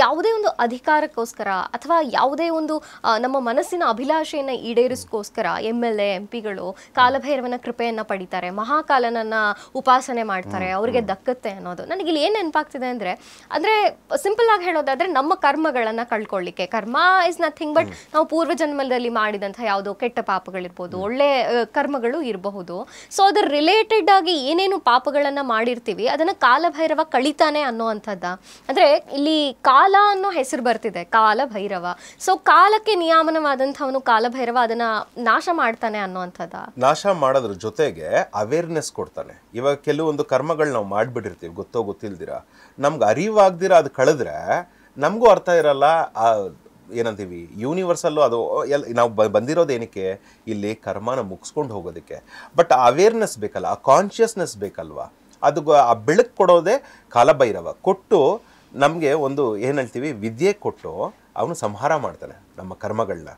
ಯಾವುದೇ ಒಂದು ಅಧಿಕಾರಕ್ಕೋಸ್ಕರ ಅಥವಾ ಯಾವುದೇ ಒಂದು ನಮ್ಮ ಮನಸ್ಸಿನ ಅಭಿಲಾಷೆಯನ್ನು ಈಡೇರಿಸ್ಕೋಸ್ಕರ MLA MP ಗಳು ಕಾಲಭೈರವನ ಕೃಪೆಯನ್ನು ಪಡಿತಾರೆ, ಮಹಾಕಾಲನನ್ನ ಉಪಾಸನೆ ಮಾಡ್ತಾರೆ, ಅವರಿಗೆ ದಕ್ಕತ್ತೆ ಅನ್ನೋದು. ನನಗೆ ಇಲ್ಲಿ ಏನು ನೆನಪಾಗ್ತಿದೆ ಅಂದರೆ ಸಿಂಪಲ್ ಆಗಿ ಹೇಳೋದಾದ್ರೆ ನಮ್ಮ ಕರ್ಮಗಳನ್ನು ಕಳ್ಕೊಳ್ಳಿಕ್ಕೆ, ಕರ್ಮ ಇಸ್ ನಥಿಂಗ್ ಬಟ್ ನಾವು ಪೂರ್ವ ಜನ್ಮದಲ್ಲಿ ಮಾಡಿದಂಥ ಯಾವುದೋ ಕೆಟ್ಟ ಪಾಪಗಳಿರ್ಬೋದು, ಒಳ್ಳೆ ಕರ್ಮಗಳು ಇರಬಹುದು. ಸೊ ಅದರ ರಿಲೇಟೆಡ್ ಆಗಿ ಏನೇನು ಪಾಪಗಳನ್ನು ಮಾಡಿರ್ತೀವಿ ಅದನ್ನು ಕಾಲಭೈರವ ಕಳಿತಾನೆ ಅನ್ನೋವಂಥದ್ದ. ಅಂದರೆ ಇಲ್ಲಿ ಕಾಲ ಅನ್ನೋ ಹೆಸರು ಬರ್ತಿದೆ, ಕಾಲಭೈರವ. ಸೊ ಕಾಲಕ್ಕೆ ನಿಯಾಮನವಾದಂಥವನು ಕಾಲಭೈರವ ಅದನ್ನ ನಾಶ ಮಾಡ್ತಾನೆ ಅನ್ನೋವಂಥದ್ದ. ನಾಶ ಮಾಡೋದ್ರ ಜೊತೆಗೆ ಅವೇರ್ನೆಸ್ ಕೊಡ್ತಾನೆ. ಇವಾಗ ಕೆಲವೊಂದು ಕರ್ಮಗಳು ನಾವು ಮಾಡಿಬಿಟ್ಟಿರ್ತೀವಿ ಗೊತ್ತೋ ಗೊತ್ತಿಲ್ದಿರ, ನಮ್ಗೆ ಅರಿವಾಗ್ದಿರ ಅದು ಕಳೆದ್ರೆ ನಮಗೂ ಅರ್ಥ ಇರಲ್ಲ. ಏನಂತೀವಿ ಯೂನಿವರ್ಸಲ್ಲೂ ಅದು ನಾವು ಬಂದಿರೋದು ಏನಕ್ಕೆ, ಇಲ್ಲಿ ಕರ್ಮನ ಮುಗಿಸ್ಕೊಂಡು ಹೋಗೋದಕ್ಕೆ. ಬಟ್ ಅವೇರ್ನೆಸ್ ಬೇಕಲ್ಲ, ಆ ಕಾನ್ಷಿಯಸ್ನೆಸ್ ಬೇಕಲ್ವಾ, ಅದು ಆ ಬೆಳಕು ಕೊಡೋದೇ ಕಾಲಭೈರವ. ಕೊಟ್ಟು ನಮಗೆ ಒಂದು ಏನು ಹೇಳ್ತೀವಿ ವಿದ್ಯೆ ಕೊಟ್ಟು ಅವನು ಸಂಹಾರ ಮಾಡ್ತಾನೆ ನಮ್ಮ ಕರ್ಮಗಳನ್ನ.